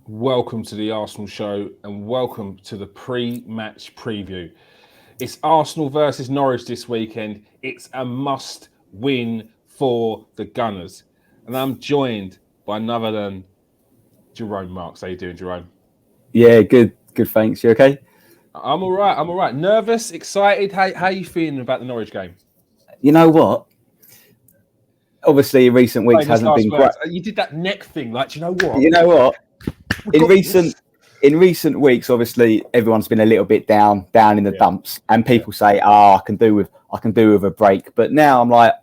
Welcome to the Arsenal show and welcome to the pre-match preview. It's Arsenal versus Norwich this weekend. It's a must-win for the Gunners. And I'm joined by none other than Jerome Marks. How you doing, Jerome? Yeah, good, thanks. You okay? I'm all right. Nervous, excited? How are you feeling about the Norwich game? You know what? Obviously, in recent weeks hasn't been great. You did that neck thing, like, do you know what? You know what? In recent weeks, obviously, everyone's been a little bit down in the dumps, and people say, I can do with a break. But now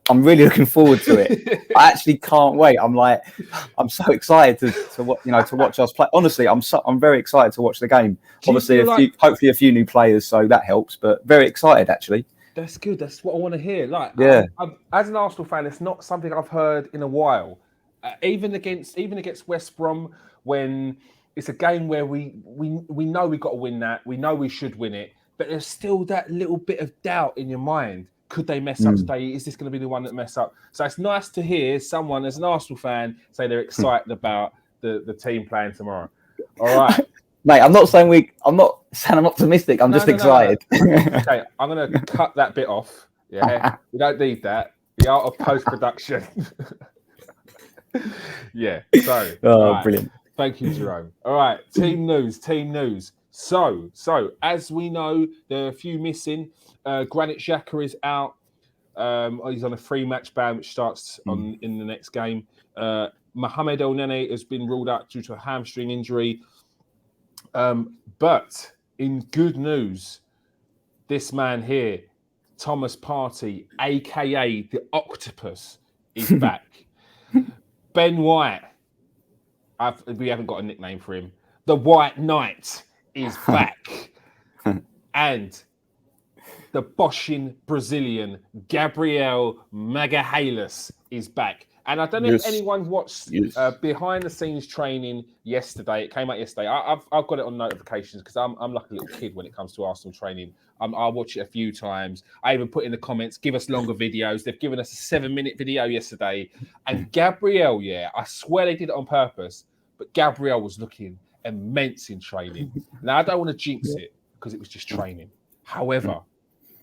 I'm really looking forward to it. I actually can't wait. I'm so excited to watch us play. Honestly, I'm very excited to watch the game. Obviously, hopefully a few new players, so that helps. But very excited actually. That's good. That's what I want to hear. Yeah. As an Arsenal fan, it's not something I've heard in a while. Even against West Brom, when it's a game where we know we've got to win that. We know we should win it, but there's still that little bit of doubt in your mind. Could they mess up today? Is this going to be the one that mess up? So it's nice to hear someone, as an Arsenal fan, say they're excited about the team playing tomorrow. All right. Mate, I'm not saying I'm optimistic. I'm just excited. No. Okay, I'm going to cut that bit off. Yeah, we don't need that. The art of post-production. Yeah, so. Right. Brilliant. Thank you, Jerome. All right, team news. So as we know, there are a few missing. Granit Xhaka is out. He's on a 3-match ban, which starts in the next game. Mohamed El Nene has been ruled out due to a hamstring injury. But in good news, this man here, Thomas Partey, aka the Octopus, is back. Ben White, we haven't got a nickname for him. The White Knight is back. And the boshing Brazilian, Gabriel Magalhães, is back. And I don't know if anyone watched behind-the-scenes training yesterday. It came out yesterday. I've got it on notifications because I'm like a little kid when it comes to Arsenal training. I'll watch it a few times. I even put in the comments, give us longer videos. They've given us a 7-minute video yesterday. And Gabriel, I swear they did it on purpose, but Gabriel was looking immense in training. Now, I don't want to jinx it because it was just training. However,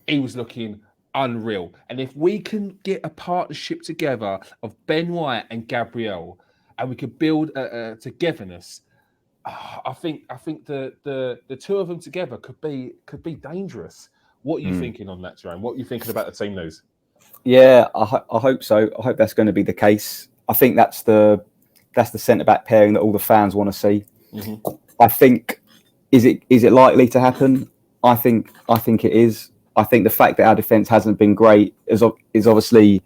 he was looking unreal. And if we can get a partnership together of Ben White and Gabriel, and we could build a togetherness, I think the two of them together could be dangerous. What are you thinking on that, Jerome? What are you thinking about the team news? Yeah, I hope so. I hope that's going to be the case. I think that's the centre back pairing that all the fans want to see. Mm-hmm. I think is it likely to happen? I think it is. I think the fact that our defence hasn't been great is obviously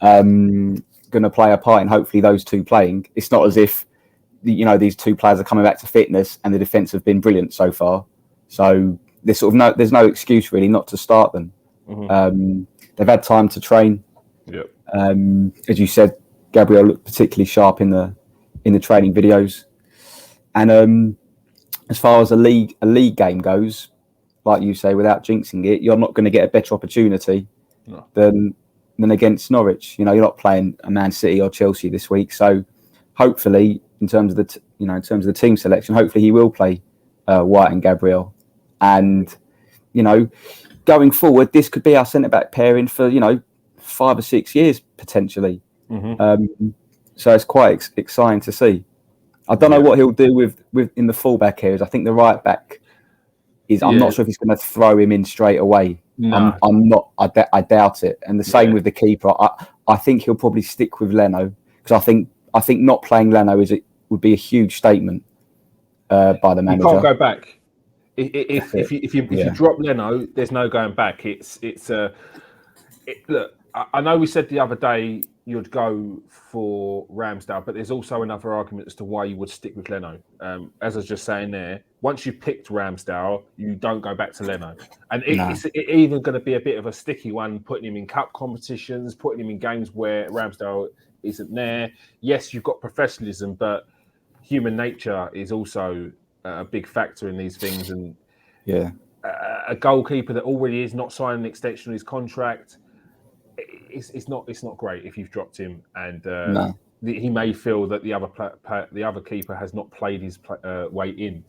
going to play a part in hopefully those two playing. It's not as if these two players are coming back to fitness and the defence have been brilliant so far. So there's no excuse really not to start them. Mm-hmm. They've had time to train. Yep. As you said, Gabriel looked particularly sharp in the training videos. And as far as a league game goes, like you say, without jinxing it, you're not going to get a better opportunity than against Norwich. You're not playing a Man City or Chelsea this week, so hopefully, in terms of the team selection, hopefully he will play White and Gabriel, and going forward, this could be our centre back pairing for 5 or 6 years potentially. Mm-hmm. So it's quite exciting to see. I don't know what he'll do with in the fullback areas. I think the right back. I'm not sure if he's going to throw him in straight away. No. I'm not. I doubt it. And the same with the keeper. I think he'll probably stick with Leno because I think not playing Leno would be a huge statement by the manager. You can't go back. If you drop Leno, there's no going back. Look. I know we said the other day you'd go for Ramsdale, but there's also another argument as to why you would stick with Leno. As I was just saying there, once you've picked Ramsdale, you don't go back to Leno. And it's even going to be a bit of a sticky one, putting him in cup competitions, putting him in games where Ramsdale isn't there. Yes, you've got professionalism, but human nature is also a big factor in these things. And a goalkeeper that already is not signing an extension of his contract, it's not great if you've dropped him and he may feel that the other keeper has not played his way in.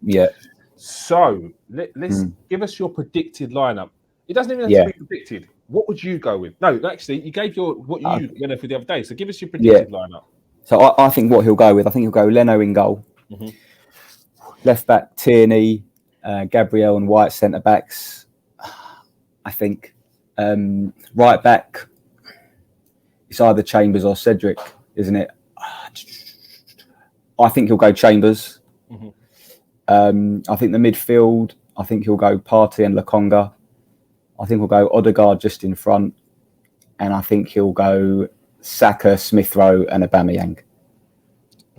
Yeah. So let's give us your predicted lineup. It doesn't even have to be predicted. What would you go with? No, actually, you gave what you went for the other day. So give us your predicted lineup. So I think what he'll go with, I think he'll go Leno in goal. Mm-hmm. Left back Tierney, Gabriel and White centre backs. I think right back, it's either Chambers or Cedric, isn't it? I think he'll go Chambers. Mm-hmm. I think the midfield, I think he'll go Partey and Lokonga. I think he'll go Odegaard just in front. And I think he'll go Saka, Smith Rowe and Aubameyang.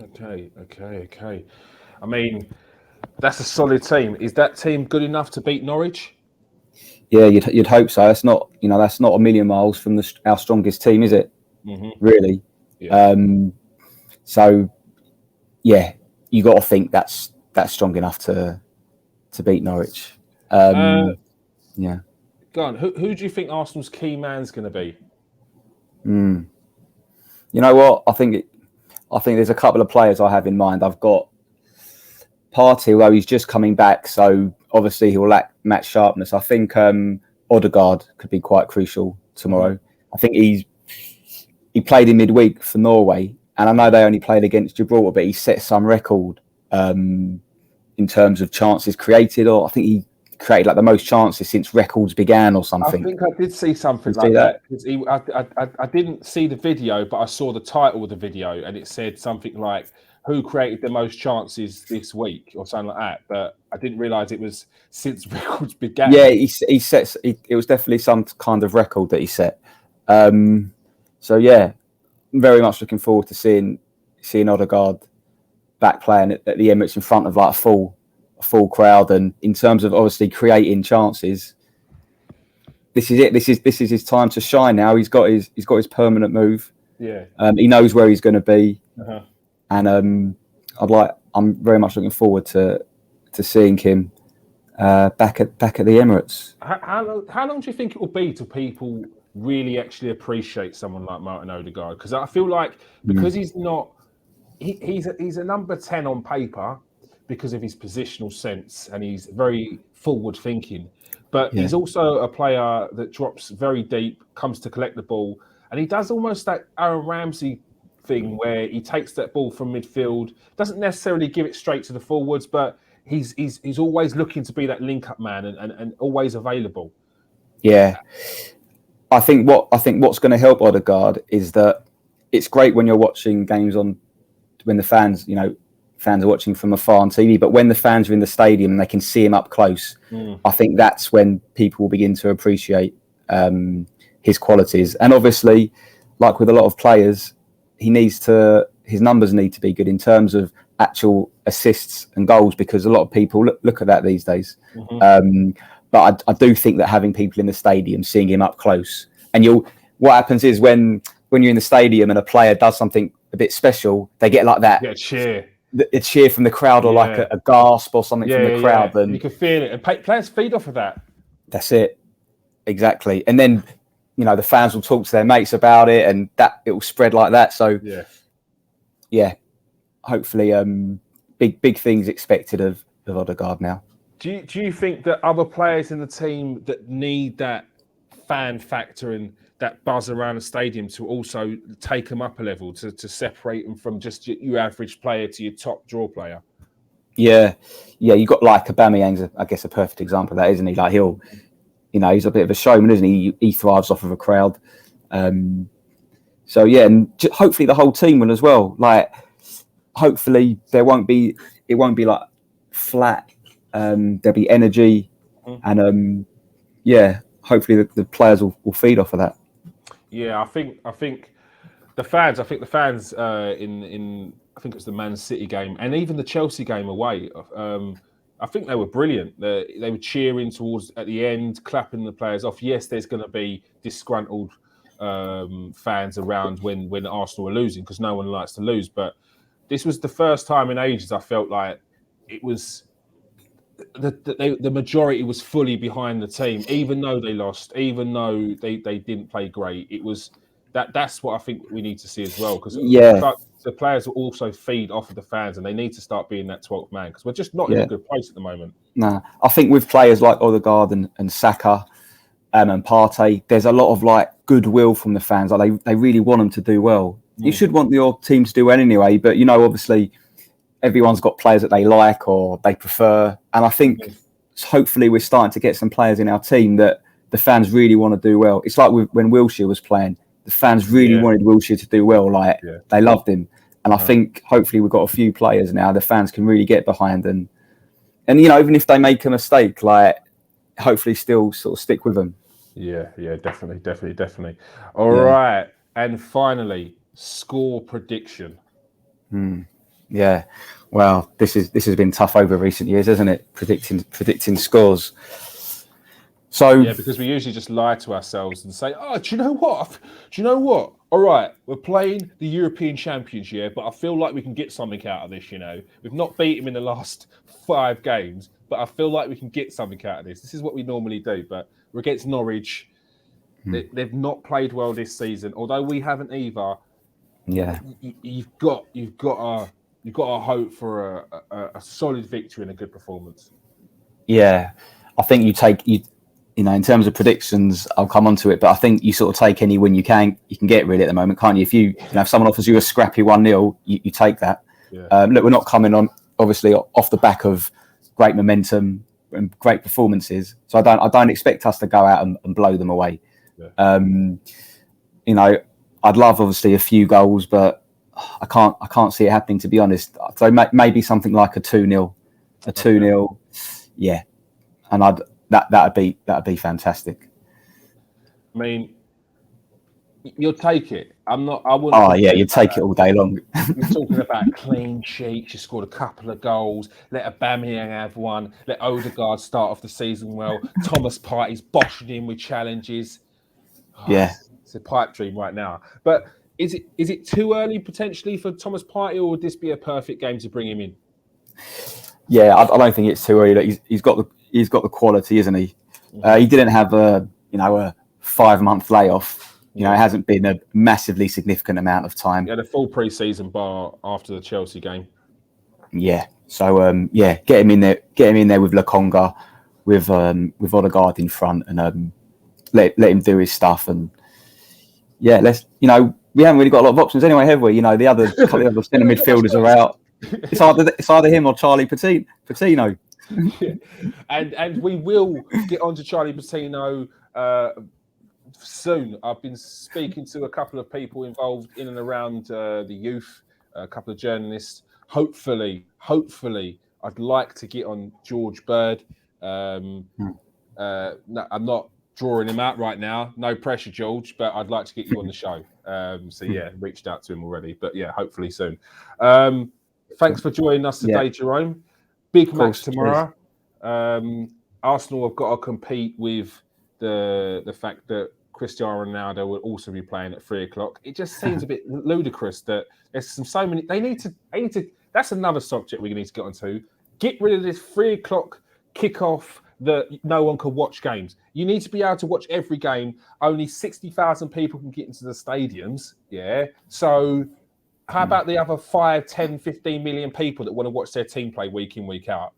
Okay. I mean, that's a solid team. Is that team good enough to beat Norwich? Yeah, you'd hope so. That's not a million miles from our strongest team, is it? Mm-hmm. Really. Yeah. So, yeah, you got to think that's strong enough to beat Norwich. Yeah. Go on. Who do you think Arsenal's key man's going to be? You know what? I think there's a couple of players I have in mind. I've got Partey, although he's just coming back, so obviously he'll lack match sharpness. I think Odegaard could be quite crucial tomorrow. I think he played in midweek for Norway, and I know they only played against Gibraltar, but he set some record in terms of chances created, or I think he created like the most chances since records began or something. I think I did see something like that. I didn't see the video, but I saw the title of the video, and it said something like "Who created the most chances this week" or something like that. But I didn't realise it was since records began. Yeah, it was definitely some kind of record that he set. So yeah, very much looking forward to seeing Odegaard back playing at the Emirates in front of like a full crowd, and in terms of obviously creating chances, this is it. This is his time to shine now. He's got his permanent move. Yeah. He knows where he's going to be, and I'm very much looking forward to seeing him back at the Emirates. How long do you think it will be till people really actually appreciate someone like Martin Odegaard? Because I feel like because he's not, he's a number 10 on paper, because of his positional sense, and he's very forward thinking, but he's also a player that drops very deep, comes to collect the ball, and he does almost that Aaron Ramsey thing where he takes that ball from midfield, doesn't necessarily give it straight to the forwards, but he's always looking to be that link-up man and always available. Yeah, I think what's going to help Odegaard is that it's great when you're watching games when the fans are watching from afar on TV, but when the fans are in the stadium and they can see him up close, I think that's when people will begin to appreciate his qualities. And obviously, like with a lot of players, his numbers need to be good in terms of actual assists and goals, because a lot of people look at that these days. But I do think that having people in the stadium, seeing him up close, and what happens is when you're in the stadium and a player does something a bit special, they get like that. Yeah, cheer. A cheer from the crowd, or like a gasp or something from the crowd. And you can feel it. And players feed off of that. That's it. Exactly. And then, the fans will talk to their mates about it, and that it will spread like that. So, yeah, hopefully big things expected of Odegaard now. Do you think that other players in the team that need that fan factor and that buzz around the stadium to also take them up a level, to separate them from just your average player to your top draw player? Yeah, you got like Aubameyang's, I guess, a perfect example of that, isn't he? Like he's a bit of a showman, isn't he? He thrives off of a crowd. So yeah, and hopefully the whole team will as well. Like, hopefully it won't be like flat. There'll be energy, and hopefully the players will feed off of that. Yeah, I think the fans in I think it was the Man City game and even the Chelsea game away. I think they were brilliant. They were cheering towards at the end, clapping the players off. Yes, there's going to be disgruntled fans around when Arsenal are losing, because no one likes to lose. But this was the first time in ages I felt like it was the majority was fully behind the team, even though they lost, even though they didn't play great. It was That's what I think we need to see as well, because the players will also feed off of the fans, and they need to start being that 12th man, because we're just not in a good place at the moment. Nah, I think with players like Odegaard and Saka and Partey, there's a lot of like goodwill from the fans. Like they really want them to do well. You should want your team to do well anyway, but obviously everyone's got players that they like or they prefer, and I think hopefully we're starting to get some players in our team that the fans really want to do well. It's like when Wilshere was playing. The fans really wanted Wilshere to do well. They loved him. And I think hopefully we've got a few players now the fans can really get behind. And even if they make a mistake, hopefully still sort of stick with them. Yeah, definitely. All right. And finally, score prediction. Yeah. Well, this has been tough over recent years, hasn't it? Predicting scores. So because we usually just lie to ourselves and say, "Oh, do you know what? All right, we're playing the European champions, but I feel like we can get something out of this. We've not beat him in the last 5 games, but I feel like we can get something out of this. This is what we normally do, but we're against Norwich. They've not played well this season, although we haven't either. Yeah, you've got to hope for a solid victory and a good performance. Yeah, I think in terms of predictions, I'll come on to it, but I think you sort of take any win you can get really at the moment, can't you? If someone offers you a scrappy 1-0, you take that. Yeah. Look, we're not coming on obviously off the back of great momentum and great performances, so I don't expect us to go out and blow them away. Yeah. I'd love obviously a few goals, but I can't see it happening, to be honest. So maybe something like a 2-0, yeah, and that'd be fantastic. I mean, you'll take it. I wouldn't. Oh yeah, you'd take it all day long. You're talking about clean sheets. You scored a couple of goals. Let Aubameyang have one. Let Odegaard start off the season well. Thomas Partey's boshing in with challenges. It's a pipe dream right now. But is it too early potentially for Thomas Partey, or would this be a perfect game to bring him in? Yeah, I don't think it's too early. He's got the quality, isn't he? He didn't have a 5-month layoff. It hasn't been a massively significant amount of time. He had a full pre-season bar after the Chelsea game. Yeah. So get him in there with Lokonga, with Odegaard in front, and let him do his stuff. And we haven't really got a lot of options anyway, have we? The other couple of other centre midfielders are out. It's either him or Charlie Patino. And we will get on to Charlie Patino soon. I've been speaking to a couple of people involved in and around the youth, a couple of journalists. Hopefully, I'd like to get on George Bird. No, I'm not drawing him out right now. No pressure, George, but I'd like to get you on the show. Reached out to him already, but hopefully soon. Thanks for joining us today, Jerome. Big match tomorrow. Arsenal have got to compete with the fact that Cristiano Ronaldo will also be playing at 3:00. It just seems a bit ludicrous that there's so many. They need to. That's another subject we need to get onto. Get rid of this 3:00 kickoff that no one can watch games. You need to be able to watch every game. Only 60,000 people can get into the stadiums. Yeah. So how about the other 5, 10, 15 million people that want to watch their team play week in, week out?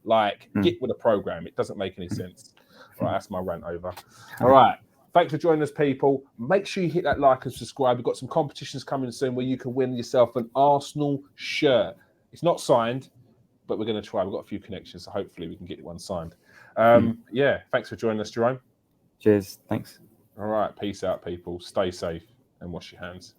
Get with the program. It doesn't make any sense. All right, that's my rant over. All right. Thanks for joining us, people. Make sure you hit that like and subscribe. We've got some competitions coming soon where you can win yourself an Arsenal shirt. It's not signed, but we're going to try. We've got a few connections, so hopefully we can get one signed. Thanks for joining us, Jerome. Cheers. Thanks. All right. Peace out, people. Stay safe and wash your hands.